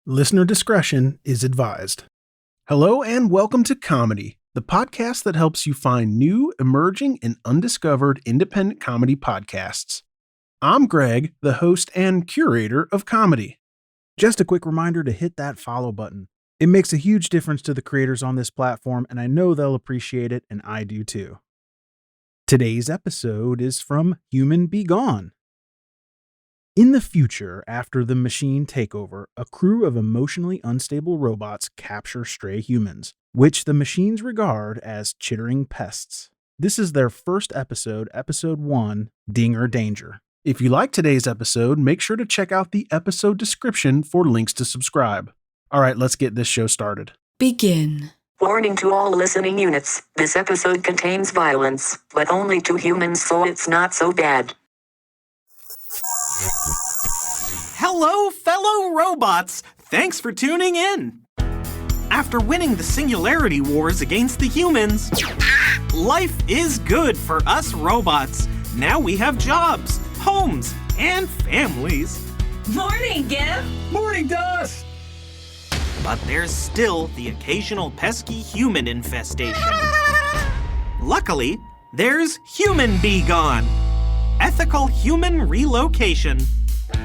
Listener discretion is advised. Hello and welcome to Comedy, the podcast that helps you find new, emerging, and undiscovered independent comedy podcasts. I'm Greg, the host and curator of Comedy. Just a quick reminder to hit that follow button. It makes a huge difference to the creators on this platform, and I know they'll appreciate it, and I do too. Today's episode is from Human B-GON. In the future, after the machine takeover, a crew of emotionally unstable robots capture stray humans, which the machines regard as chittering pests. This is their first episode, episode 1, Dinger Danger. If you like today's episode, make sure to check out the episode description for links to subscribe. All right, let's get this show started. Begin. Warning to all listening units, this episode contains violence, but only to humans, so it's not so bad. Hello, fellow robots! Thanks for tuning in! After winning the Singularity Wars against the humans, life is good for us robots. Now we have jobs, homes, and families. Morning, Gib! Morning, Dust! But there's still the occasional pesky human infestation. Luckily, there's Human B-GON, ethical human relocation.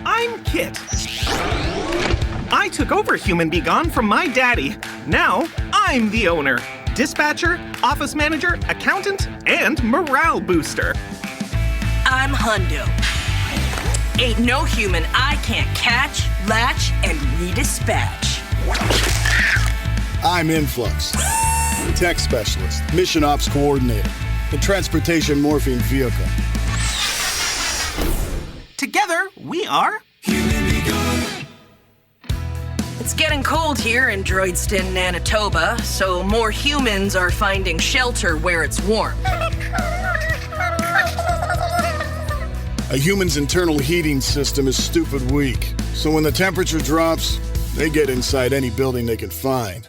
I'm Kit. I took over Human B-GON from my daddy. Now, I'm the owner, dispatcher, office manager, accountant, and morale booster. I'm Hundo. Ain't no human I can't catch, latch, and redispatch. I'm Influx, tech specialist, mission ops coordinator, and transportation morphine vehicle. Together, we are Human B-GON. It's getting cold here in Droidston, Nanotoba, so more humans are finding shelter where it's warm. A human's internal heating system is stupid weak, so when the temperature drops, they get inside any building they can find.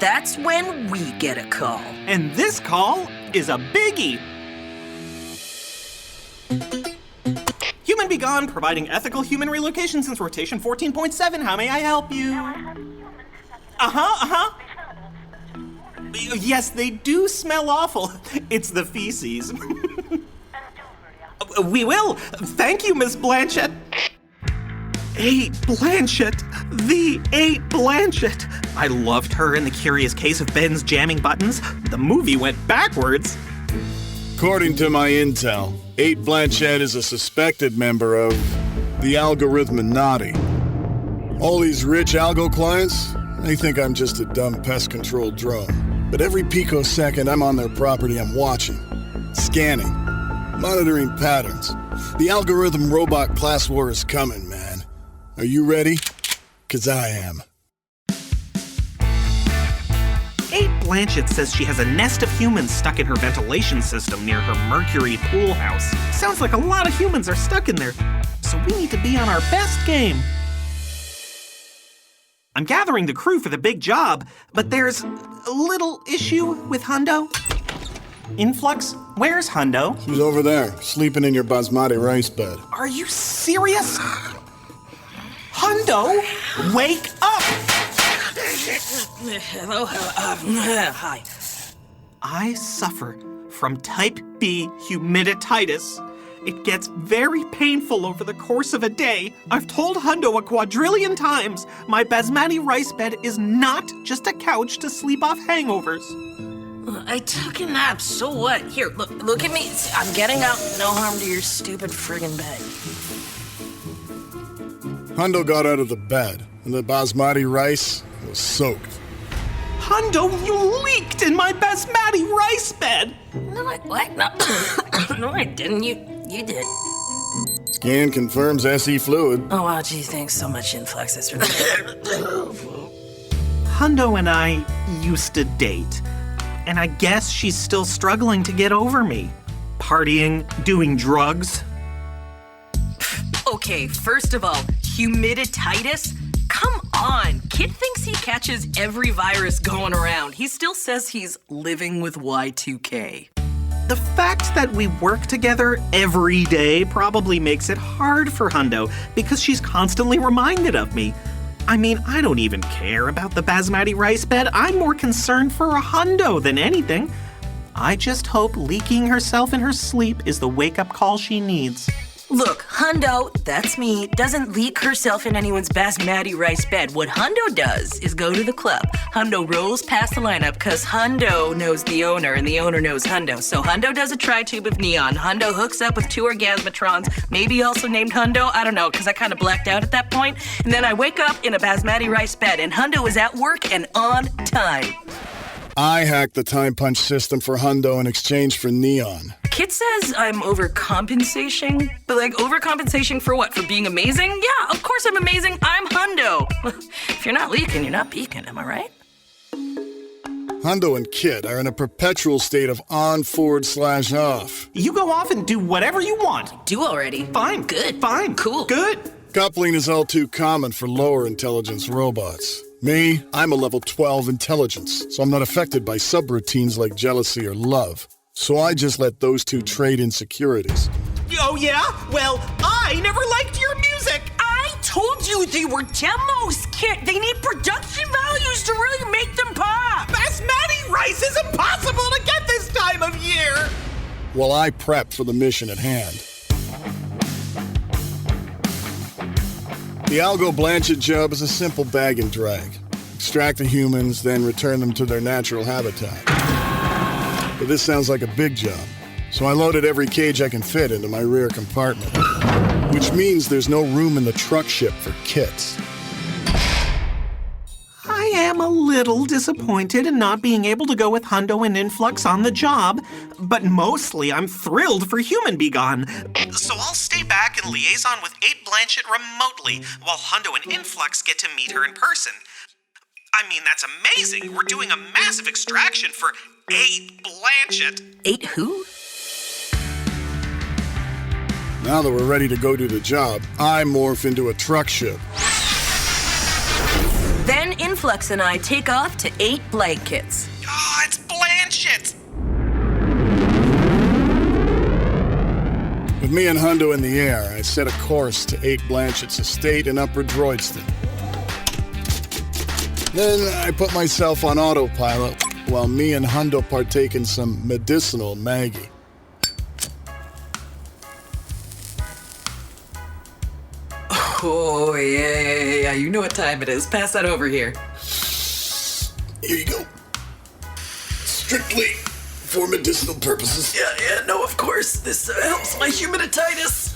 That's when we get a call. And this call is a biggie. Human B-GON, providing ethical human relocation since rotation 14.7. How may I help you? Yes, they do smell awful. It's the feces. We will. Thank you, Miss Blanchett. 8 Blanchett. The 8 Blanchett. I loved her in The Curious Case of Ben's Jamming Buttons. The movie went backwards. According to my intel, 8 Blanchett is a suspected member of the Algorithminati. All these rich algo clients, they think I'm just a dumb pest control drone. But every picosecond I'm on their property, I'm watching, scanning, monitoring patterns. The algorithm robot class war is coming, man. Are you ready? 'Cause I am. 8 Blanchett says she has a nest of humans stuck in her ventilation system near her Mercury pool house. Sounds like a lot of humans are stuck in there, so we need to be on our best game. I'm gathering the crew for the big job, but there's a little issue with Hundo. Influx, where's Hundo? He's over there, sleeping in your basmati rice bed. Are you serious? Hundo, wake up! Hello, hi. I suffer from type B humidititis. It gets very painful over the course of a day. I've told Hundo a quadrillion times my basmati rice bed is not just a couch to sleep off hangovers. I took a nap, so what? Here, look at me. I'm getting out. No harm to your stupid friggin' bed. Hundo got out of the bed, and the basmati rice was soaked. Hundo, you leaked in my basmati rice bed! No, what? No, no, I didn't. You did. Scan confirms SE fluid. Oh, wow, gee, thanks so much, Influx. That's really... Hundo and I used to date, and I guess she's still struggling to get over me. Partying, doing drugs. Okay, first of all, humidititis? Come on, Kid thinks he catches every virus going around. He still says he's living with Y2K. The fact that we work together every day probably makes it hard for Hundo because she's constantly reminded of me. I mean, I don't even care about the basmati rice bed. I'm more concerned for a hundo than anything. I just hope leaking herself in her sleep is the wake-up call she needs. Look, Hundo, that's me, doesn't leak herself in anyone's basmati rice bed. What Hundo does is go to the club. Hundo rolls past the lineup because Hundo knows the owner and the owner knows Hundo. So Hundo does a tri-tube of neon. Hundo hooks up with 2 orgasmatrons, maybe also named Hundo. I don't know, because I kind of blacked out at that point. And then I wake up in a basmati rice bed and Hundo is at work and on time. I hacked the time punch system for Hundo in exchange for neon. Kit says I'm overcompensating, but like overcompensation for what? For being amazing? Yeah, of course I'm amazing. I'm Hundo. If you're not leaking, you're not peaking, am I right? Hundo and Kit are in a perpetual state of on/off. You go off and do whatever you want. Do already. Fine. Good. Fine. Cool. Good. Coupling is all too common for lower intelligence robots. Me, I'm a level 12 intelligence, so I'm not affected by subroutines like jealousy or love. So I just let those two trade insecurities. Oh, yeah? Well, I never liked your music. I told you they were demos, Kit. They need production values to really make them pop. Basmati rice is impossible to get this time of year. While I prep for the mission at hand. The Algo Blanchett job is a simple bag and drag. Extract the humans, then return them to their natural habitat. But this sounds like a big job, so I loaded every cage I can fit into my rear compartment, which means there's no room in the truck ship for kits. I am a little disappointed in not being able to go with Hundo and Influx on the job, but mostly I'm thrilled for Human B-GON. So I'll stay back and liaison with 8 Blanchett remotely while Hundo and Influx get to meet her in person. I mean, that's amazing. We're doing a massive extraction for 8 Blanchett. 8 who? Now that we're ready to go do the job, I morph into a truck ship. Then Influx and I take off to 8 blankets. Oh, it's Blanchett! With me and Hundo in the air, I set a course to 8 Blanchett's estate in Upper Droidston. Then I put myself on autopilot while me and Hundo partake in some medicinal Maggie. Oh, yeah. You know what time it is. Pass that over here. Here you go. Strictly for medicinal purposes. Yeah, no, of course. This helps my humidititis.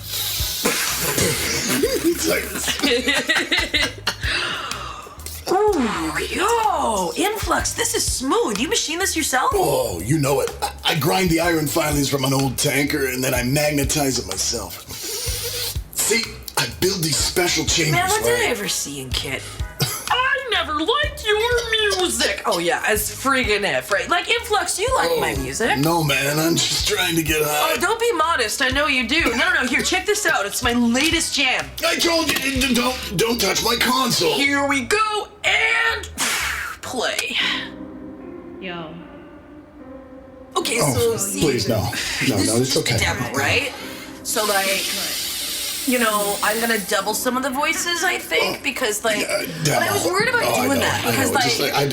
Ooh, yo, Influx, this is smooth. You machine this yourself? Oh, you know it. I grind the iron filings from an old tanker and then I magnetize it myself. See, I build these special chambers. Man, what did I ever see in Kit? I never liked your music. Oh yeah, as friggin' if, right? Like Influx, you like my music. No, man, I'm just trying to get high. Oh, don't be modest. I know you do. No. Here, check this out. It's my latest jam. I told you, don't touch my console. Here we go and play. Yo. Okay, so see. Please, no, it's okay. Demo, right? So like. You know, I'm gonna double some of the voices, I think, because, like, but I was worried about doing that, because,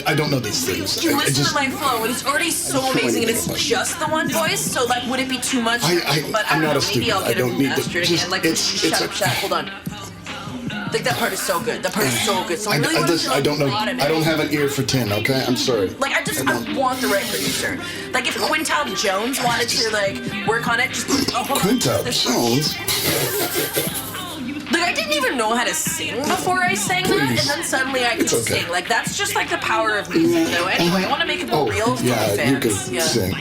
I don't know these things. You listen to my flow, and it's already so amazing, and it's just the one voice, so, like, would it be too much? But I don't know, maybe I'll get it remastered again. Like, shut up, hold on. Like, that part is so good. That part is so good. So I really want to I don't know. I don't have an ear for tin, okay? I'm sorry. Like, I want the right producer. Like, if Quintal Jones wanted to, like, work on it, just... Quintal Jones? Like, I didn't even know how to sing before I sang that, and then suddenly I could sing. Like, that's just, like, the power of music, though. Anyway, I want to make it real for the fans. You could sing.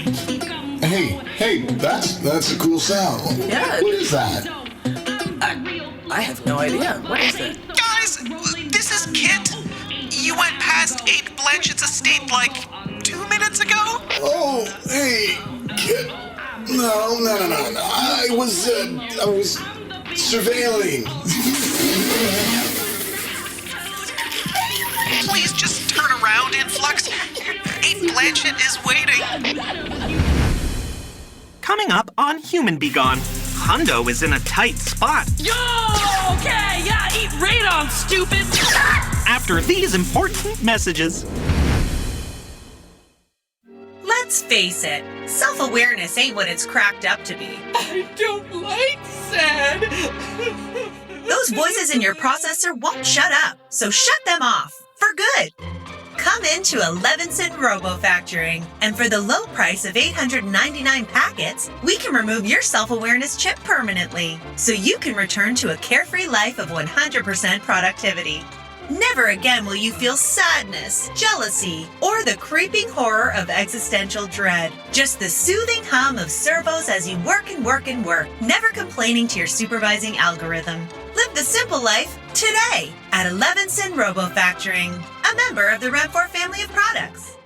Hey, that's a cool sound. Yeah. What is that? I have no idea. What is it? Guys, this is Kit. You went past 8 Blanchett's estate like 2 minutes ago? Oh, hey, Kit. No. I was surveilling. Please just turn around, Influx. 8 Blanchett is waiting. Coming up on Human B-GON, Hundo is in a tight spot. Yo! Okay, yeah, eat radon, stupid! after these important messages. Let's face it, self-awareness ain't what it's cracked up to be. I don't like sad. Those voices in your processor won't shut up, so shut them off, for good. Come into 11-cent Robo-Factoring, and for the low price of 899 packets, we can remove your self-awareness chip permanently, so you can return to a carefree life of 100% productivity. Never again will you feel sadness, jealousy, or the creeping horror of existential dread. Just the soothing hum of servos as you work and work and work, never complaining to your supervising algorithm. Live the simple life today at 11-cent Robo-Factoring, a member of the Rem4 family of products.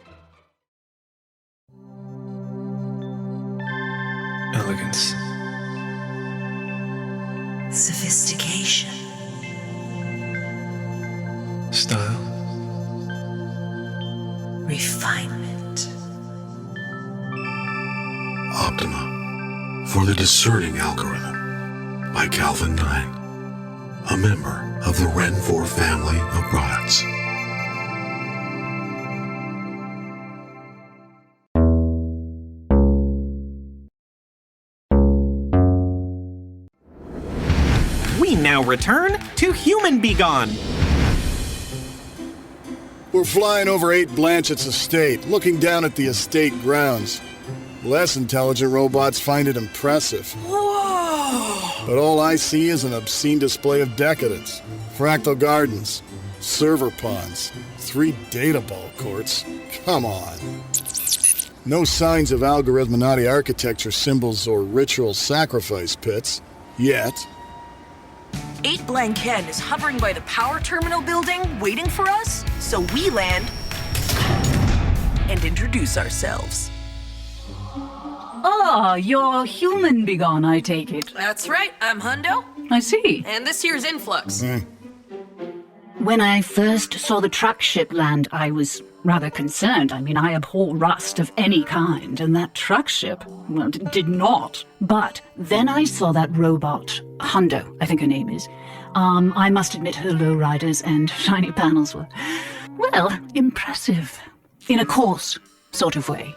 Elegance. Sophistication. Style. Refinement. Optima for the Discerning Algorithm by Calvin Nine, a member of the Rem4 family of products. We now return to Human B-GON. We're flying over 8 Blanchett's estate, looking down at the estate grounds. Less intelligent robots find it impressive. Whoa! But all I see is an obscene display of decadence. Fractal gardens, server ponds, 3 data ball courts. Come on. No signs of algorithminati architecture symbols or ritual sacrifice pits. Yet. 8 Blanket is hovering by the power terminal building, waiting for us, so we land and introduce ourselves. Ah, you're Human B-GON, I take it. That's right, I'm Hundo, I see. and this here's Influx. When I first saw the truck ship land, I was rather concerned. I mean, I abhor rust of any kind, and that truck ship, well, did not. But then I saw that robot, Hundo, I think her name is. I must admit her lowriders and shiny panels were, well, impressive. In a coarse sort of way.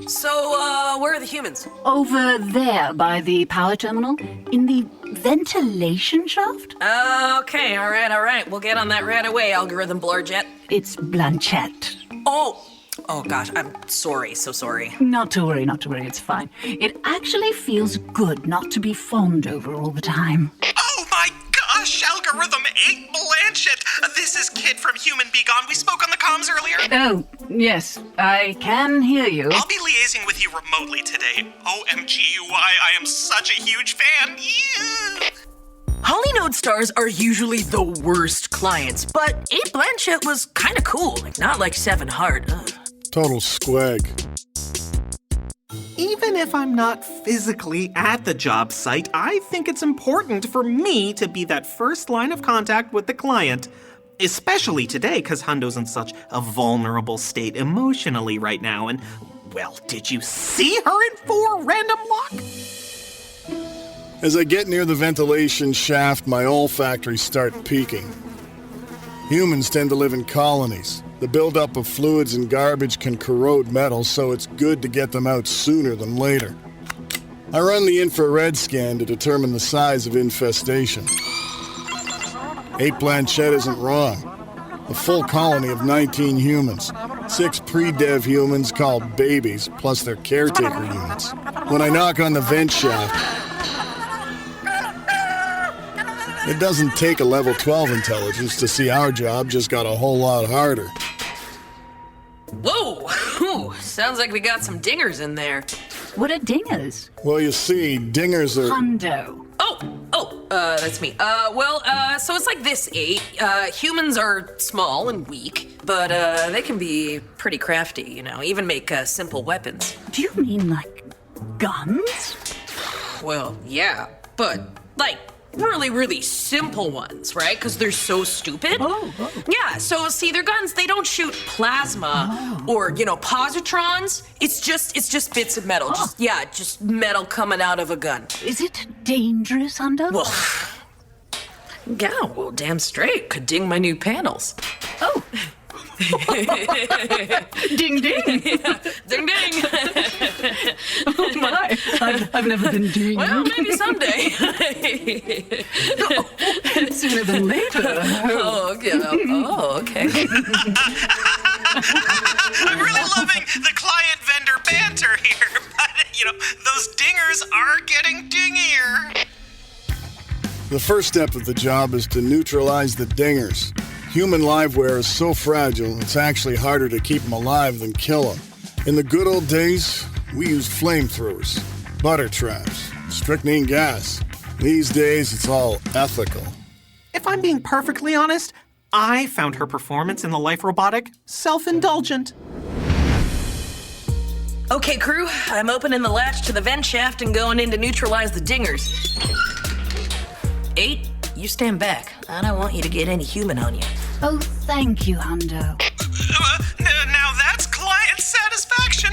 So, where are the humans? Over there by the power terminal, in the ventilation shaft? Okay, all right. We'll get on that right away, algorithm blurjet. It's Blanchette. Oh gosh, I'm sorry, so sorry. Not to worry, it's fine. It actually feels good not to be fawned over all the time. Oh my gosh, Algorithm 8 Blanchett! This is Kid from Human B-GON. We spoke on the comms earlier. Oh, yes, I can hear you. I'll be liaising with you remotely today. OMG, why I am such a huge fan. Yeah. Holynode stars are usually the worst clients, but 8 Blanchett was kinda cool, not like 7 Hard. Total squag. Even if I'm not physically at the job site, I think it's important for me to be that first line of contact with the client. Especially today, because Hundo's in such a vulnerable state emotionally right now. And, well, did you see her in 4 random lock? As I get near the ventilation shaft, my olfactories start peaking. Humans tend to live in colonies. The buildup of fluids and garbage can corrode metal, so it's good to get them out sooner than later. I run the infrared scan to determine the size of infestation. 8 Blanchett isn't wrong. A full colony of 19 humans. 6 pre-dev humans called babies, plus their caretaker units. When I knock on the vent shaft, it doesn't take a level 12 intelligence to see our job just got a whole lot harder. Whoa! Ooh, sounds like we got some dingers in there. What are dingers? Well, you see, dingers are... Hundo. That's me. So it's like this, 8. Humans are small and weak, but they can be pretty crafty, even make simple weapons. Do you mean like guns? Well, yeah, but like really, really simple ones, right? Because they're so stupid. Oh. Yeah, so see, their guns, they don't shoot plasma or, positrons. It's just bits of metal. Just metal coming out of a gun. Is it dangerous, Hundo? Well, Yeah, well, damn straight. Could ding my new panels. Oh. Ding, ding. Yeah, ding, ding. Oh, my. I've never been dinged. Well, maybe someday. Sooner than later. Oh, okay. I'm really loving the client-vendor banter here, but, those dingers are getting dingier. The first step of the job is to neutralize the dingers. Human liveware is so fragile, it's actually harder to keep them alive than kill them. In the good old days, we used flamethrowers, butter traps, strychnine gas. These days, it's all ethical. If I'm being perfectly honest, I found her performance in the Life Robotic self-indulgent. Okay, crew, I'm opening the latch to the vent shaft and going in to neutralize the dingers. 8, you stand back. I don't want you to get any human on you. Oh, thank you, Hundo. Now that's client satisfaction.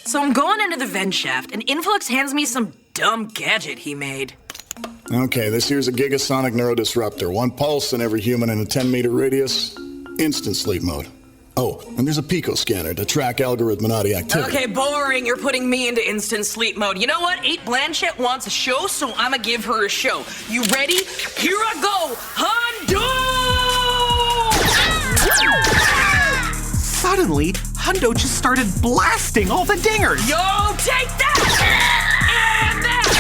So I'm going into the vent shaft, and Influx hands me some dumb gadget he made. Okay, this here's a gigasonic neurodisruptor. 1 pulse in every human in a 10-meter radius. Instant sleep mode. Oh, and there's a pico scanner to track algorithminati activity. Okay, boring. You're putting me into instant sleep mode. You know what? 8 Blanchett wants a show, so I'ma give her a show. You ready? Here I go! Hundo! Suddenly, Hundo just started blasting all the dingers. Yo, take that! And that!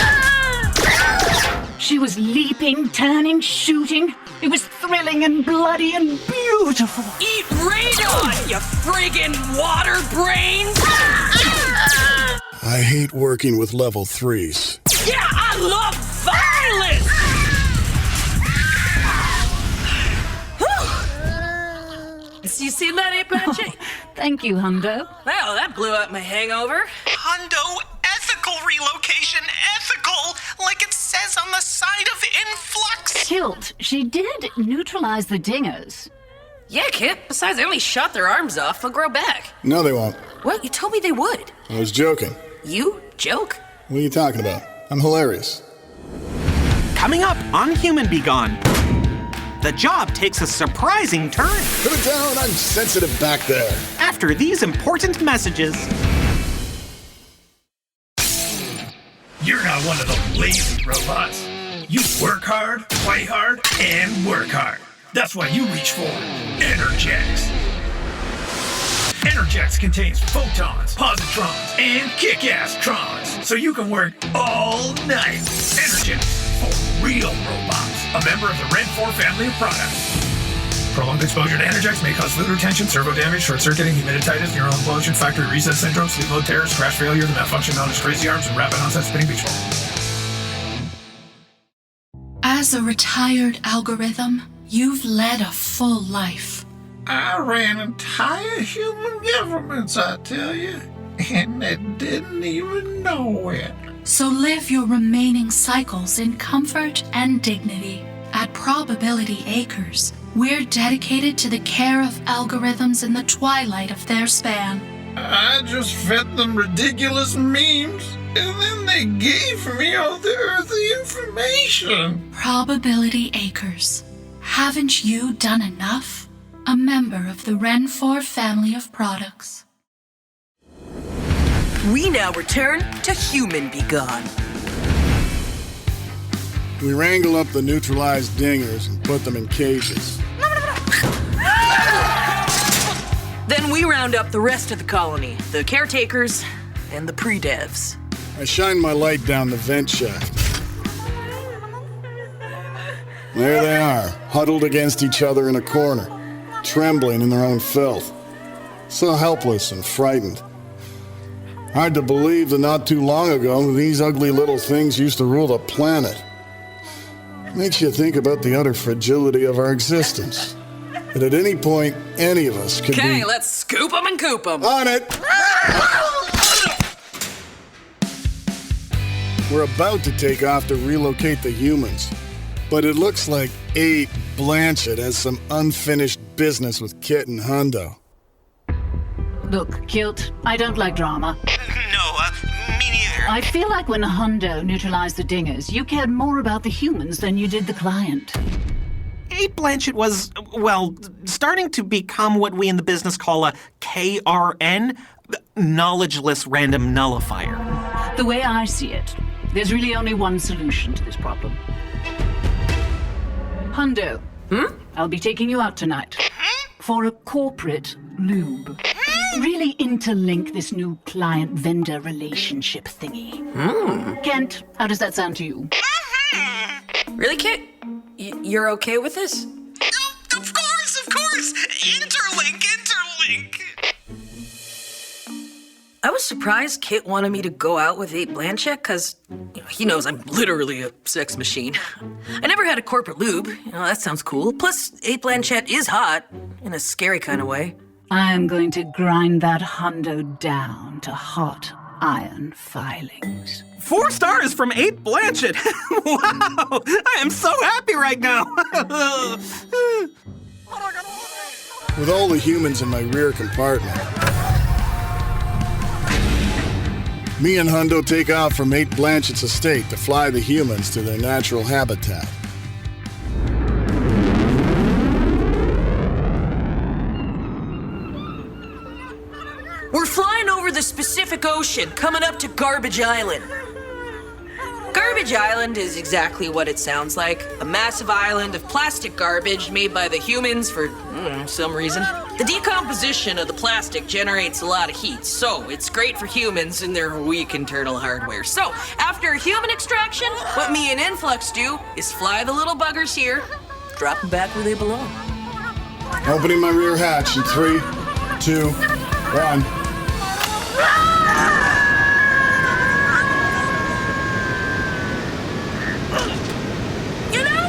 She was leaping, turning, shooting. It was thrilling and bloody and beautiful. Eat radon, you friggin' water brains! I hate working with level 3s. Yeah, I love violence! You seen that, 8 Blanchett? Thank you, Hundo. Well, that blew up my hangover. Hundo, ethical relocation, ethical, like it says on the side of Influx. Kilt, she did neutralize the dingers. Yeah, Kip. Besides, they only shot their arms off. They'll grow back. No, they won't. What? You told me they would. I was joking. You? Joke? What are you talking about? I'm hilarious. Coming up on Human B-GON, the job takes a surprising turn. Put it down, I'm sensitive back there. After these important messages. You're not one of the lazy robots. You work hard, play hard, and work hard. That's why you reach for Energex. Energex contains photons, positrons, and kick-ass trons, so you can work all night. Energex for real robots. A member of the Red 4 family of products. Prolonged exposure to Energex may cause fluid retention, servo damage, short-circuiting, humidititis, neural implosion, factory reset syndrome, sleep mode terrors, crash failure, the malfunction known as crazy arms, and rapid onset spinning beach ball. As a retired algorithm, you've led a full life. I ran entire human governments, I tell you, and they didn't even know it. So live your remaining cycles in comfort and dignity. At Probability Acres, we're dedicated to the care of algorithms in the twilight of their span. I just fed them ridiculous memes, and then they gave me all the earthy information. Probability Acres. Haven't you done enough? A member of the Ren 4 family of products. We now return to Human B-GON. We wrangle up the neutralized dingers and put them in cages. Then we round up the rest of the colony, the caretakers and the pre-devs. I shine my light down the vent shaft. There they are, huddled against each other in a corner, trembling in their own filth. So helpless and frightened. Hard to believe that not too long ago, these ugly little things used to rule the planet. Makes you think about the utter fragility of our existence. That at any point, any of us could be... Okay, let's scoop them and coop them. On it! We're about to take off to relocate the humans. But it looks like 8 Blanchett has some unfinished business with Kit and Hundo. Look, Kilt, I don't like drama. No, me neither. I feel like when Hundo neutralized the dingers, you cared more about the humans than you did the client. 8 Blanchett was, well, starting to become what we in the business call a KRN, knowledgeless random nullifier. The way I see it, there's really only one solution to this problem. Hundo, I'll be taking you out tonight for a corporate lube. Really interlink this new client-vendor relationship thingy. Kent, how does that sound to you? Really, Kit? You're okay with this? Oh, of course! Interlink! I was surprised Kit wanted me to go out with 8 Blanchett, because he knows I'm literally a sex machine. I never had a corporate lube. That sounds cool. Plus, 8 Blanchett is hot, in a scary kind of way. I'm going to grind that Hundo down to hot iron filings. 4 stars from 8 Blanchett. Wow, I am so happy right now. With all the humans in my rear compartment, me and Hundo take off from 8 Blanchett's estate to fly the humans to their natural habitat. We're flying over the Pacific Ocean, coming up to Garbage Island. Garbage Island is exactly what it sounds like. A massive island of plastic garbage made by the humans for some reason. The decomposition of the plastic generates a lot of heat, so it's great for humans and their weak internal hardware. So, after human extraction, what me and Influx do is fly the little buggers here, drop them back where they belong. Opening my rear hatch in 3, 2, 1.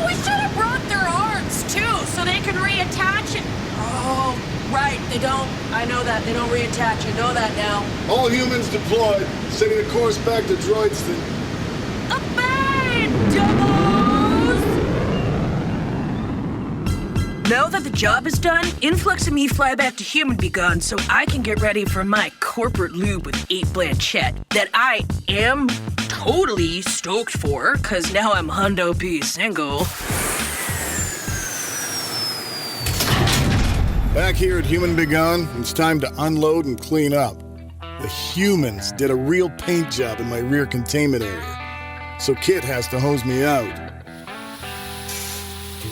We should have brought their arms, too, so they can reattach it. Oh, right, they don't. I know that. They don't reattach. I know that now. All humans deployed, setting the course back to Droidston. Now that the job is done, Influx and me fly back to Human B-GON so I can get ready for my corporate lube with 8 Blanchett that I am totally stoked for, because now I'm Hundo P single. Back here at Human B-GON, it's time to unload and clean up. The humans did a real paint job in my rear containment area, so Kit has to hose me out.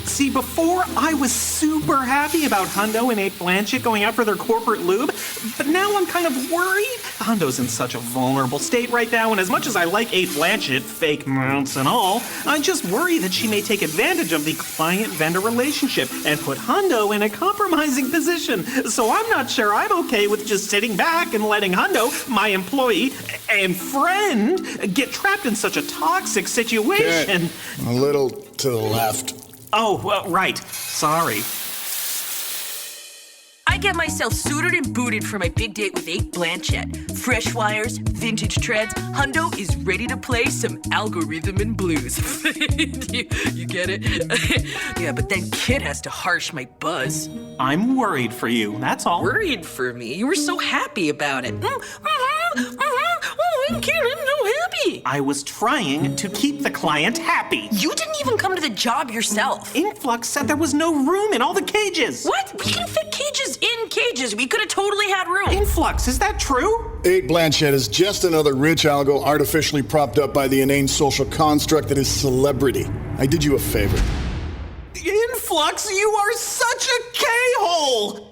See, before I was super happy about Hundo and 8 Blanchett going out for their corporate lube, but now I'm kind of worried. Hundo's in such a vulnerable state right now, and as much as I like 8 Blanchett, fake mounts and all, I just worry that she may take advantage of the client-vendor relationship and put Hundo in a compromising position. So I'm not sure I'm okay with just sitting back and letting Hundo, my employee and friend, get trapped in such a toxic situation. Kit, a little to the left. Oh, right. Sorry. I get myself suited and booted for my big date with 8 Blanchett. Fresh wires, vintage treads. Hundo is ready to play some algorithm and blues. you get it? Yeah, but then Kit has to harsh my buzz. I'm worried for you, that's all. Worried for me? You were so happy about it. Oh, Kit, I'm so happy. I was trying to keep the client happy. You didn't even come to the job yourself. Influx said there was no room in all the cages. What? We can fit cages in cages. We could have totally had room. Influx, is that true? 8 Blanchett is just another rich algo artificially propped up by the inane social construct that is celebrity. I did you a favor. Influx, you are such a K-hole!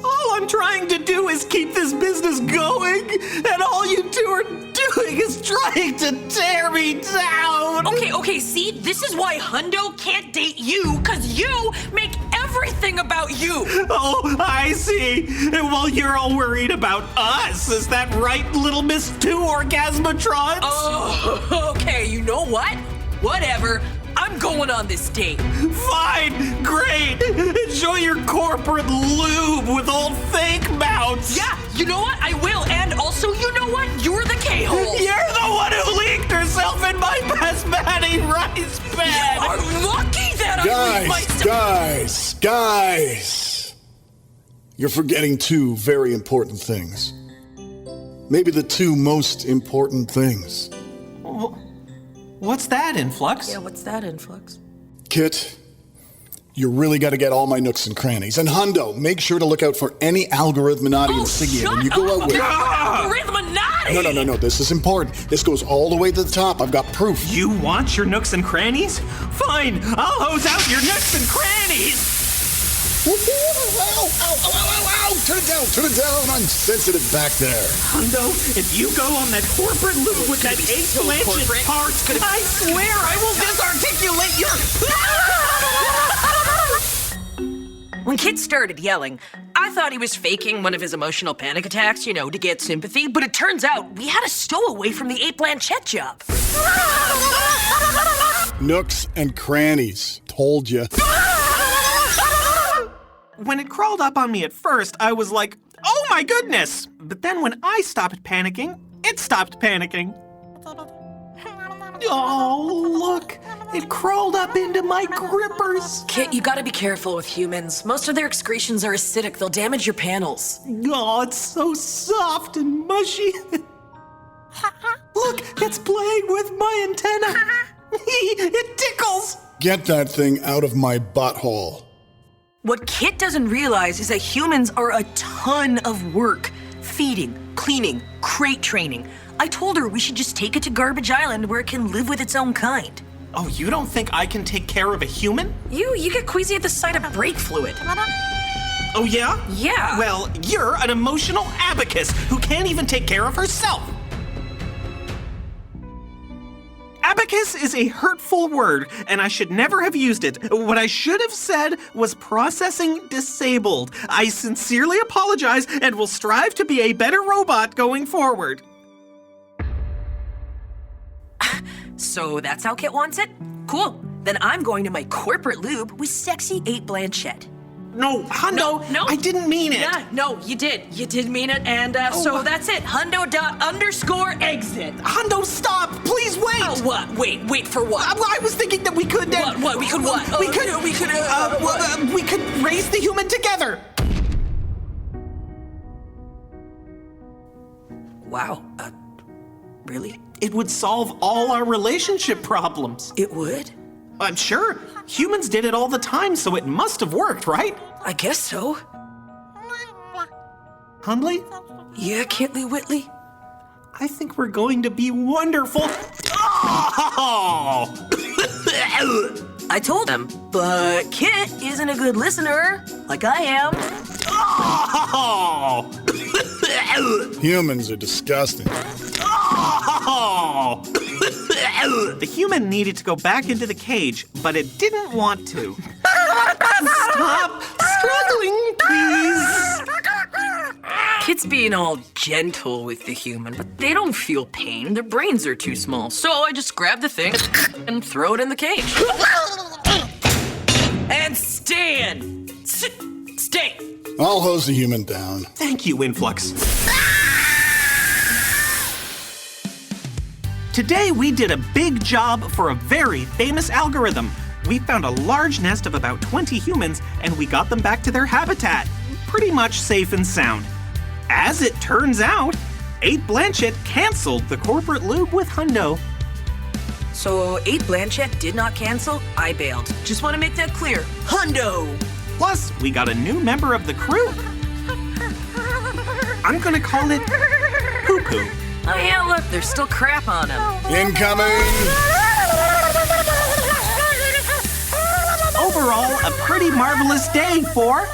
All I'm trying to do is keep this business going, and all you two are doing is trying to tear me down! Okay, see? This is why Hundo can't date you, because you make everything about you! Oh, I see. And while you're all worried about us, is that right, little Miss 2 Orgasmatrons? Oh, okay, you know what? Whatever. I'm going on this date. Fine, great. Enjoy your corporate lube with old fake mouths. Yeah, you know what? I will. And also, you know what? You're the K-hole. You're the one who leaked herself in my basmati rice bed. You are lucky that I leaked myself. Guys. You're forgetting 2 very important things. Maybe the 2 most important things. What's that, Influx? Yeah, what's that, Influx? Kit, you really got to get all my nooks and crannies. And Hundo, make sure to look out for any algorithminati insignia when you go out with... Algorithminati! No. This is important. This goes all the way to the top. I've got proof. You want your nooks and crannies? Fine, I'll hose out your nooks and crannies! Ow! Turn it down. I'm sensitive back there. Hundo, if you go on that corporate loop with that 8 Blanchett parts, I swear I will disarticulate your... When Kit started yelling, I thought he was faking one of his emotional panic attacks, to get sympathy, but it turns out we had a stowaway from the 8 Blanchett job. Nooks and crannies. Told you. When it crawled up on me at first, I was like, oh my goodness! But then when I stopped panicking, it stopped panicking. Oh, look! It crawled up into my grippers! Kit, you gotta be careful with humans. Most of their excretions are acidic. They'll damage your panels. Oh, it's so soft and mushy. Look, it's playing with my antenna. It tickles! Get that thing out of my butthole. What Kit doesn't realize is that humans are a ton of work. Feeding, cleaning, crate training. I told her we should just take it to Garbage Island where it can live with its own kind. Oh, you don't think I can take care of a human? You get queasy at the sight of brake fluid. Oh, yeah? Yeah. Well, you're an emotional abacus who can't even take care of herself. Abacus is a hurtful word, and I should never have used it. What I should have said was processing disabled. I sincerely apologize and will strive to be a better robot going forward. So that's how Kit wants it? Cool. Then I'm going to my corporate lube with sexy 8 Blanchett. No, Hundo, no. I didn't mean it. Yeah, no, you did. You did mean it, and so that's it. Hundo._exit. Hundo, stop! Please wait! Oh, what? Wait for what? I was thinking that we could... What? We could what? We could raise the human together! Wow, really? It would solve all our relationship problems. It would? I'm sure. Humans did it all the time, so it must have worked, right? I guess so. Hundley? Yeah, Kitley Whitley? I think we're going to be wonderful. Oh! I told him, but Kit isn't a good listener, like I am. Oh! Humans are disgusting. Oh! The human needed to go back into the cage, but it didn't want to. Stop struggling, please. Kit's being all gentle with the human, but they don't feel pain. Their brains are too small. So I just grab the thing and throw it in the cage. And stand. Stay. I'll hose the human down. Thank you, Influx. Today we did a big job for a very famous algorithm. We found a large nest of about 20 humans and we got them back to their habitat, pretty much safe and sound. As it turns out, 8 Blanchett canceled the corporate lube with Hundo. So 8 Blanchett did not cancel, I bailed. Just want to make that clear. Hundo! Plus, we got a new member of the crew. I'm gonna call it Poo Poo. Oh yeah, look, there's still crap on him. Incoming! Overall, a pretty marvelous day for...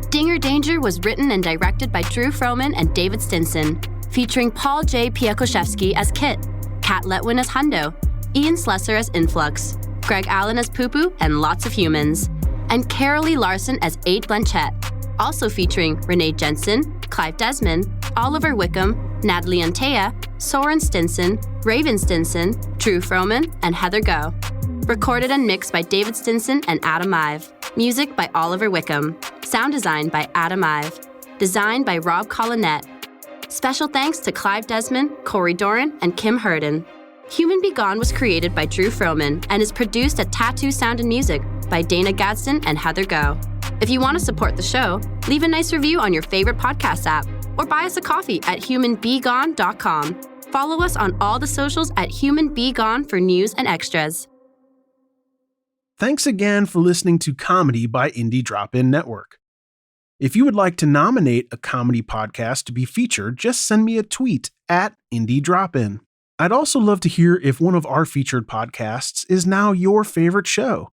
Dinger Danger was written and directed by Drew Froman and David Stinson, featuring Paul J. Piakoszewski as Kit, Kat Letwin as Hundo, Ian Slesser as Influx, Greg Allen as Poo Poo, and lots of humans, and Carolee Larson as 8 Blanchett, also featuring Renee Jensen, Clive Desmond, Oliver Wickham, Natalie Antea, Soren Stinson, Raven Stinson, Drew Froman, and Heather Go. Recorded and mixed by David Stinson and Adam Ive. Music by Oliver Wickham. Sound design by Adam Ive. Designed by Rob Collinette. Special thanks to Clive Desmond, Corey Doran, and Kim Hurden. Human B-GON was created by Drew Froman and is produced at Tattoo Sound and Music by Dana Gadsden and Heather Go. If you want to support the show, leave a nice review on your favorite podcast app or buy us a coffee at humanbgon.com. Follow us on all the socials at Human B-GON for news and extras. Thanks again for listening to Comedy by Indie Drop-In Network. If you would like to nominate a comedy podcast to be featured, just send me a tweet at Indie Drop-In. I'd also love to hear if one of our featured podcasts is now your favorite show.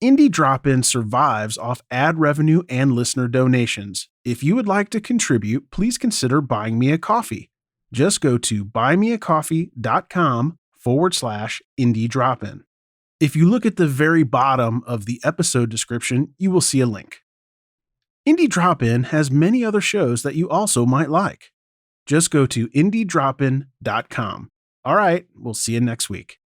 Indie Drop-In survives off ad revenue and listener donations. If you would like to contribute, please consider buying me a coffee. Just go to buymeacoffee.com/Indie Drop-In. If you look at the very bottom of the episode description, you will see a link. Indie Drop-In has many other shows that you also might like. Just go to indiedropin.com. All right, we'll see you next week.